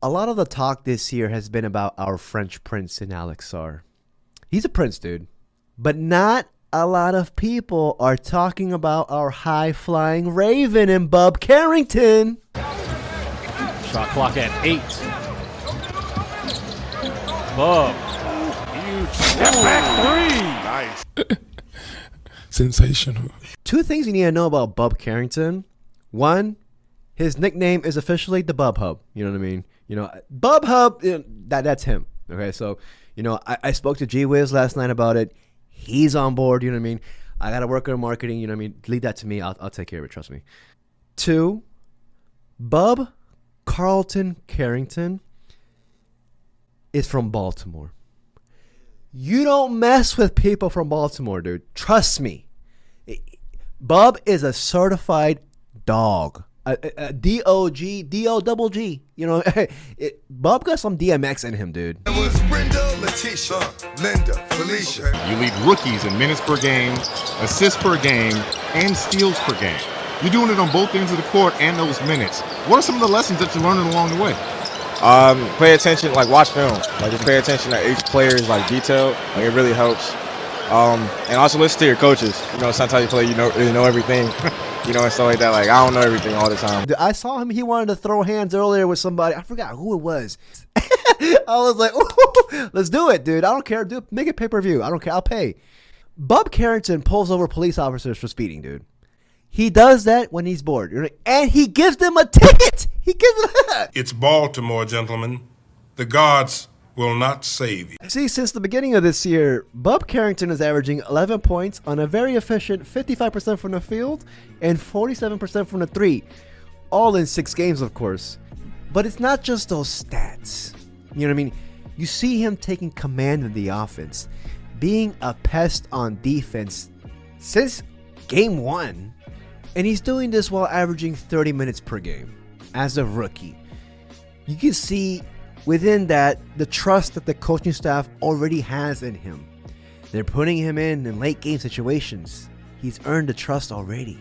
A lot of the talk this year has been about our French prince in Alex Sarr. He's a prince, dude. But not a lot of people are talking about our high-flying Raven in Bub Carrington. Shot clock at 8. Bub. Huge step back 3. Nice. Sensational. Two things you need to know about Bub Carrington. One, his nickname is officially the Bub Hub. You know what I mean? You know, Bub Hub, that's him. Okay, so, you know, I spoke to G-Wiz last night about it. He's on board, you know what I mean? I got to work on marketing, you know what I mean? Leave that to me. I'll take care of it, trust me. Two, Bub Carrington is from Baltimore. You don't mess with people from Baltimore, dude. Trust me. Bub is a certified dog. A D-O-G, D-O-double-G. You know, Bub got some DMX in him, dude. It was Brenda, Letitia, Linda, Felicia. You lead rookies in minutes per game, assists per game, and steals per game. You're doing it on both ends of the court and those minutes. What are some of the lessons that you're learning along the way? Pay attention, like watch film. Like just pay attention to each player's like detail. Like it really helps. And also listen to your coaches. You know, sometimes you play, you know everything. You know, and stuff like that. Like I don't know everything all the time. I saw him. He wanted to throw hands earlier with somebody. I forgot who it was. I was like, ooh, let's do it, dude. I don't care. Make it pay-per-view. I don't care. I'll pay. Bub Carrington pulls over police officers for speeding, dude. He does that when he's bored. And he gives them a ticket. He gives them that. It's Baltimore, gentlemen. The gods will not save you. See, since the beginning of this year, Bub Carrington is averaging 11 points on a very efficient 55% from the field and 47% from the three. All in 6 games, of course. But it's not just those stats. You know what I mean? You see him taking command of the offense, being a pest on defense since game 1. And he's doing this while averaging 30 minutes per game as a rookie. You can see within that the trust that the coaching staff already has in him. They're putting him in late game situations. He's earned the trust already.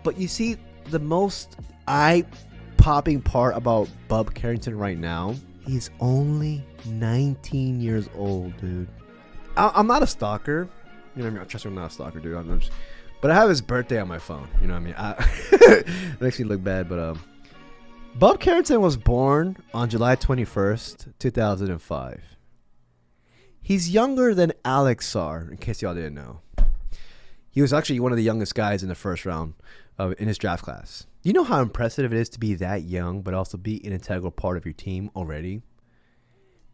But you see, the most eye-popping part about Bub Carrington right now, he's only 19 years old, dude. I'm not a stalker. You know what I mean? Trust me, I'm not a stalker, dude. But I have his birthday on my phone. You know what I mean? It makes me look bad, but Bub Carrington was born on July 21st, 2005. He's younger than Alex Sarr, in case y'all didn't know. He was actually one of the youngest guys in the first round in his draft class. You know how impressive it is to be that young, but also be an integral part of your team already?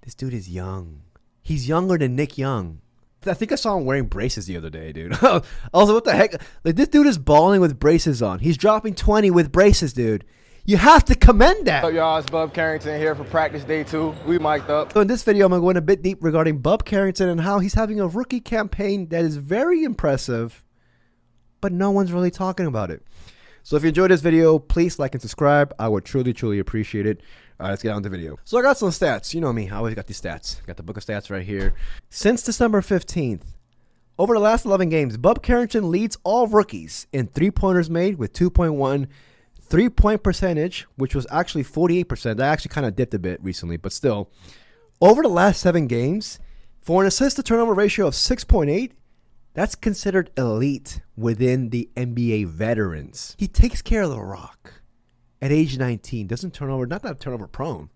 This dude is young. He's younger than Nick Young. I think I saw him wearing braces the other day, dude. I was like, what the heck? Like, this dude is balling with braces on. He's dropping 20 with braces, dude. You have to commend that. What's up, y'all? It's Bub Carrington here for practice day 2. We mic'd up. So in this video, I'm going to go in a bit deep regarding Bub Carrington and how he's having a rookie campaign that is very impressive, but no one's really talking about it. So if you enjoyed this video, please like and subscribe. I would truly, truly appreciate it. All right, let's get on with the video. So I got some stats. You know me. I always got these stats. Got the book of stats right here. Since December 15th, over the last 11 games, Bub Carrington leads all rookies in three-pointers made with 2.1, three-point percentage, which was actually 48%. That actually kind of dipped a bit recently, but still. Over the last 7 games, for an assist-to-turnover ratio of 6.8, that's considered elite within the NBA veterans. He takes care of the rock. At age 19, doesn't turn over, not that turnover prone.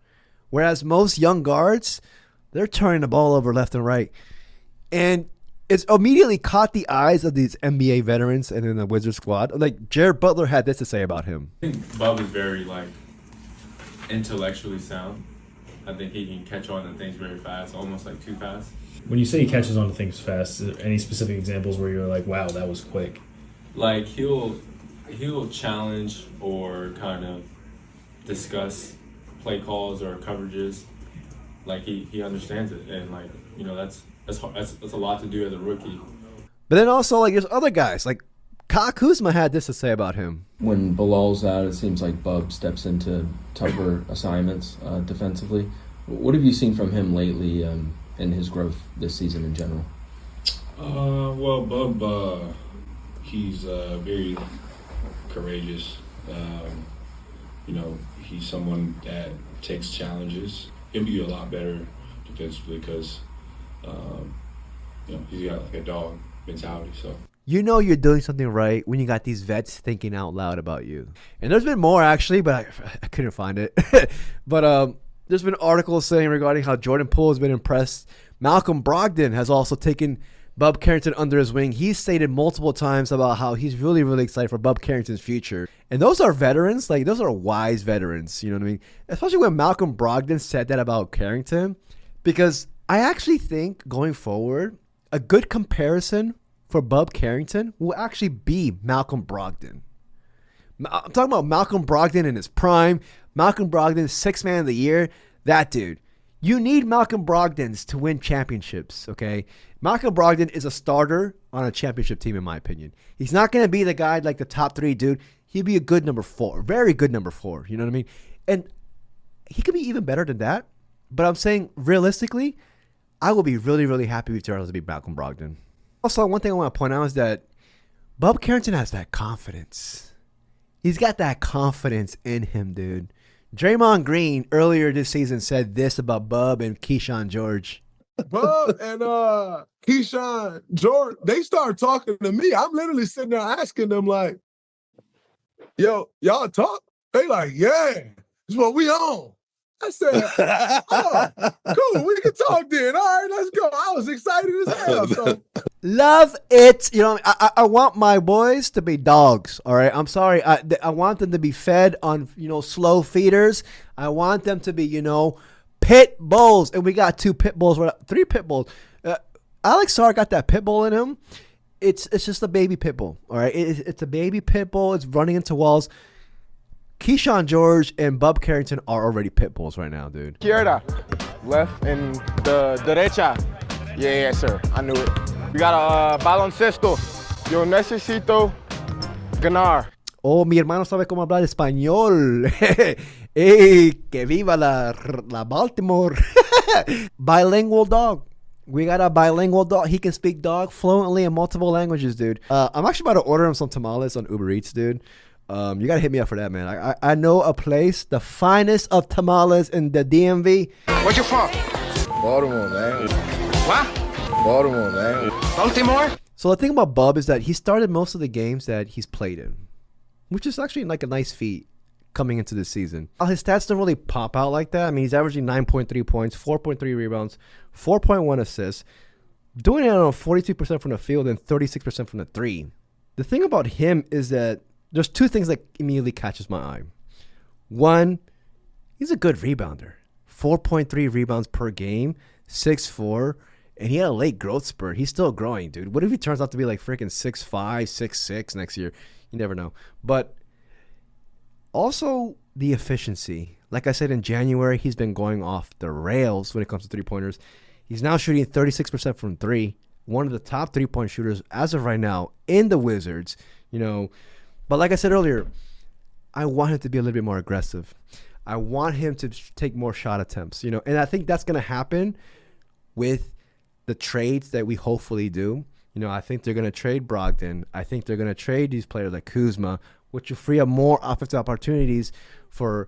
Whereas most young guards, they're turning the ball over left and right. And it's immediately caught the eyes of these NBA veterans and in the Wizards squad. Like, Jared Butler had this to say about him. I think Bub is very, intellectually sound. I think he can catch on to things very fast, almost too fast. When you say he catches on to things fast, is there any specific examples where you're like, wow, that was quick? He'll challenge or kind of discuss play calls or coverages. He understands it, and that's a lot to do as a rookie. But then also there's other guys like Kyle Kuzma had this to say about him. When Bilal's out, it seems like Bub steps into tougher assignments defensively. What have you seen from him lately in his growth this season in general? Well, Bub, he's very courageous. he's someone that takes challenges. He'll be a lot better defensively because, he's got like a dog mentality. So. You know you're doing something right when you got these vets thinking out loud about you. And there's been more, actually, but I couldn't find it. But there's been articles saying regarding how Jordan Poole has been impressed. Malcolm Brogdon has also taken Bub Carrington under his wing. He's stated multiple times about how he's really, really excited for Bub Carrington's future. And those are veterans. Like, those are wise veterans. You know what I mean? Especially when Malcolm Brogdon said that about Carrington. Because I actually think, going forward, a good comparison for Bub Carrington will actually be Malcolm Brogdon. I'm talking about Malcolm Brogdon in his prime. Malcolm Brogdon, sixth man of the year. That dude. You need Malcolm Brogdons to win championships, okay? Malcolm Brogdon is a starter on a championship team, in my opinion. He's not going to be the guy like the top 3 dude. He'd be a good number 4, very good number 4. You know what I mean? And he could be even better than that. But I'm saying, realistically, I will be really, really happy if he turns out to be Malcolm Brogdon. Also, one thing I want to point out is that Bub Carrington has that confidence. He's got that confidence in him, dude. Draymond Green earlier this season said this about Bub and Keyshawn George. Bub and Keyshawn George, they start talking to me. I'm literally sitting there asking them like, yo, y'all talk? They like, yeah, it's what we on. I said, oh, cool, we can talk then. All right, let's go. I was excited as hell. So. Love it. You know, I want my boys to be dogs, all right? I'm sorry. I want them to be fed on, slow feeders. I want them to be, pit bulls. And we got 2 pit bulls, 3 pit bulls. Alex Sarr got that pit bull in him. It's just a baby pit bull, all right? It's a baby pit bull. It's running into walls. Keyshawn George and Bub Carrington are already pit bulls right now, dude. Izquierda, left, and the derecha. Yeah, sir. I knew it. We got a baloncesto. Yo necesito ganar. Oh, mi hermano sabe cómo hablar español. Hey, que viva la Baltimore. Bilingual dog. We got a bilingual dog. He can speak dog fluently in multiple languages, dude. I'm actually about to order him some tamales on Uber Eats, dude. You got to hit me up for that, man. I know a place, the finest of tamales in the DMV. Where you from? Baltimore, man. What? Baltimore, man. Baltimore? So the thing about Bub is that he started most of the games that he's played in, which is actually like a nice feat coming into this season. His stats don't really pop out like that. I mean, he's averaging 9.3 points, 4.3 rebounds, 4.1 assists, doing it on 42% from the field and 36% from the 3. The thing about him is that there's 2 things that immediately catches my eye. One, he's a good rebounder. 4.3 rebounds per game, 6'4", and he had a late growth spurt. He's still growing, dude. What if he turns out to be like freaking 6'5", 6'6" next year? You never know. But also the efficiency. Like I said, in January, he's been going off the rails when it comes to three-pointers. He's now shooting 36% from 3, one of the top 3-point shooters as of right now in the Wizards, But like I said earlier, I want him to be a little bit more aggressive. I want him to take more shot attempts, and I think that's going to happen with the trades that we hopefully do. I think they're going to trade Brogdon. I think they're going to trade these players like Kuzma, which will free up more offensive opportunities for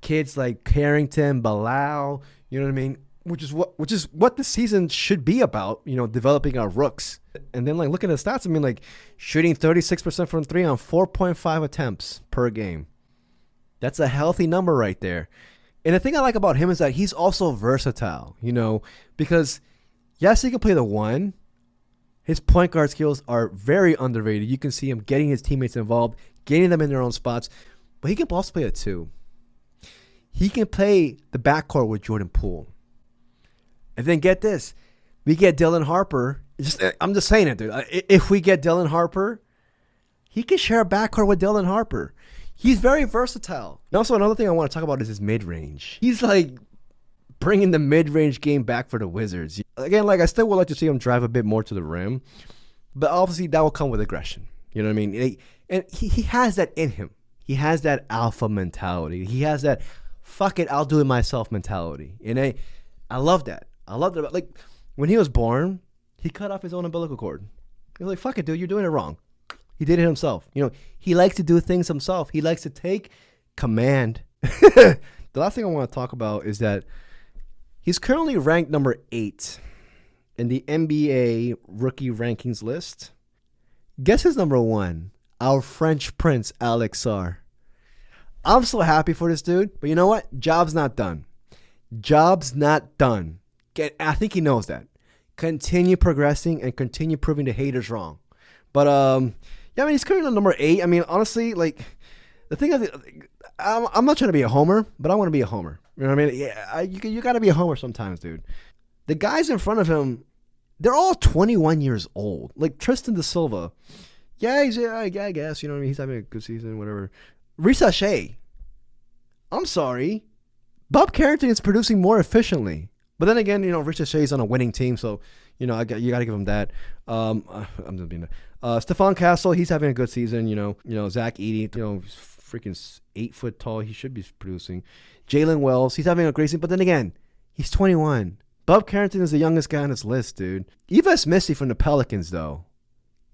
kids like Carrington, Bilal, you know what I mean? Which is what the season should be about, developing our rooks. And then, looking at the stats, I mean, shooting 36% from 3 on 4.5 attempts per game. That's a healthy number right there. And the thing I like about him is that he's also versatile, because, yes, he can play the 1. His point guard skills are very underrated. You can see him getting his teammates involved, getting them in their own spots. But he can also play a 2. He can play the backcourt with Jordan Poole. And then get this, we get Dylan Harper. I'm just saying it, dude. If we get Dylan Harper, he can share a backcourt with Dylan Harper. He's very versatile. And also, another thing I want to talk about is his mid-range. He's bringing the mid-range game back for the Wizards. Again, I still would like to see him drive a bit more to the rim, but obviously that will come with aggression. You know what I mean? And he has that in him. He has that alpha mentality. He has that fuck it, I'll do it myself mentality. And I love that. I love that. When he was born, he cut off his own umbilical cord. He was like, fuck it, dude, you're doing it wrong. He did it himself. He likes to do things himself. He likes to take command. The last thing I want to talk about is that he's currently ranked number 8 in the NBA rookie rankings list. Guess who's number 1? Our French Prince, Alex Sarr. I'm so happy for this dude, but you know what? Job's not done. Job's not done. I think he knows that. Continue progressing and continue proving the haters wrong. But yeah, I mean, he's currently number 8. I mean, honestly, like the thing is, I'm not trying to be a homer, but I want to be a homer. You know what I mean? Yeah, you got to be a homer sometimes, dude. The guys in front of him, they're all 21 years old. Like Tristan Da Silva, I guess, you know what I mean? He's having a good season, whatever. Versatility, I'm sorry, Bub Carrington is producing more efficiently. But then again, you know, Versatility on a winning team, so you know, you got to give him that. I'm just being Stephon Castle, he's having a good season. You know, Zach Edey, you know, he's freaking 8 foot tall. He should be producing. Jalen Wells, he's having a great season. But then again, he's 21. Bub Carrington is the youngest guy on this list, dude. Yves Missi from the Pelicans, though,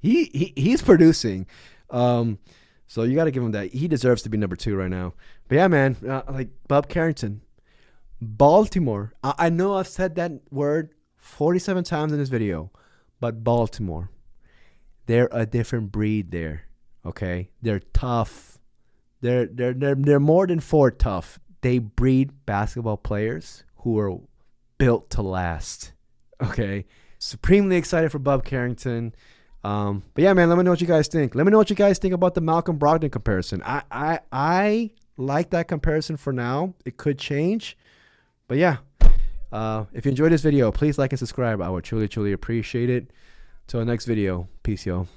he's producing. So you got to give him that. He deserves to be number 2 right now. But yeah, man, like Bub Carrington, Baltimore. I know I've said that word 47 times in this video, but Baltimore, they're a different breed there. Okay, they're tough. They're more than 4 tough. They breed basketball players who are built to last. Okay, supremely excited for Bub Carrington. But yeah, man, let me know what you guys think. Let me know what you guys think about the Malcolm Brogdon comparison. I like that comparison for now. It could change. But yeah, if you enjoyed this video, please like and subscribe. I would truly, truly appreciate it. Till next video. Peace, y'all.